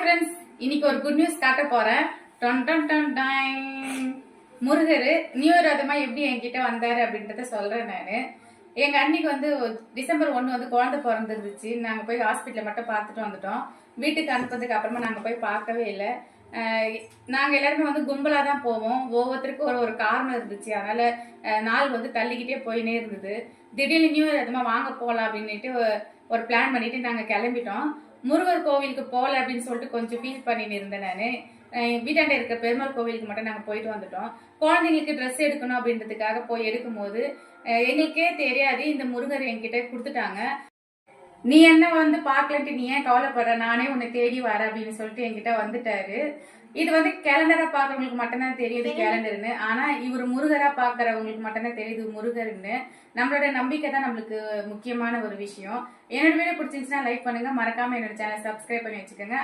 Friends, இன்னைக்கு ஒரு good news காட்ட போறேன். Done done done done. Murugar new year அதுமா எப்படி என்கிட்ட வந்தாரு அப்படின்றத சொல்றேன் நானு. எங்க அன்னைக்கு வந்து டிசம்பர் 1 வந்து குழந்தை பிறந்துருந்துச்சு. நாங்க போய் ஹாஸ்பிட்டல மட்டும் பார்த்துட்டு வந்துட்டோம். வீட்டுக்கு அனுப்புறதுக்கு அப்புறமா நாங்க போய் பார்க்கவே இல்லை. நாங்க எல்லாருமே வந்து கும்பலா தான் போவோம். ஒவ்வொருத்தருக்கும் ஒரு ஒரு காரணம் இருந்துச்சு. அதனால நாள் வந்து தள்ளிக்கிட்டே போயினே இருந்தது. திடீர்னு நியூ இயர் அதுமா வாங்க போகலாம் அப்படின்னுட்டு ஒரு பிளான் பண்ணிட்டு நாங்க கிளம்பிட்டோம். முருகர் கோவிலுக்கு போகல அப்படின்னு சொல்லிட்டு கொஞ்சம் ஃபீல் பண்ணிட்டு இருந்தேன் நான். வீட்டாண்ட இருக்க பெருமாள் கோவிலுக்கு மட்டும் நாங்கள் போயிட்டு வந்துட்டோம். குழந்தைங்களுக்கு ட்ரெஸ் எடுக்கணும் அப்படின்றதுக்காக போய் எடுக்கும்போது எங்களுக்கே தெரியாது இந்த முருகர் என்கிட்ட கொடுத்துட்டாங்க. நீ என்ன வந்து பார்க்கலன்ட்டு நீ ஏன் கவலைப்படுற, நானே உன்னை தேடி வர அப்படின்னு சொல்லிட்டு என்கிட்ட வந்துட்டாரு. இது வந்து கேலண்டரா பாக்குறவங்களுக்கு மட்டும்தான் தெரியுது கேலண்டர்னு. ஆனா இவர் முருகரா பாக்குறவங்களுக்கு மட்டும்தான் தெரியுது முருகர்னு. நம்மளோட நம்பிக்கை தான் நம்மளுக்கு முக்கியமான ஒரு விஷயம். என்னோட வீடியோ பிடிச்சிருந்துச்சுன்னா லைக் பண்ணுங்க, மறக்காம என்னோட சேனல் சப்ஸ்கிரைப் பண்ணி வச்சுக்கோங்க.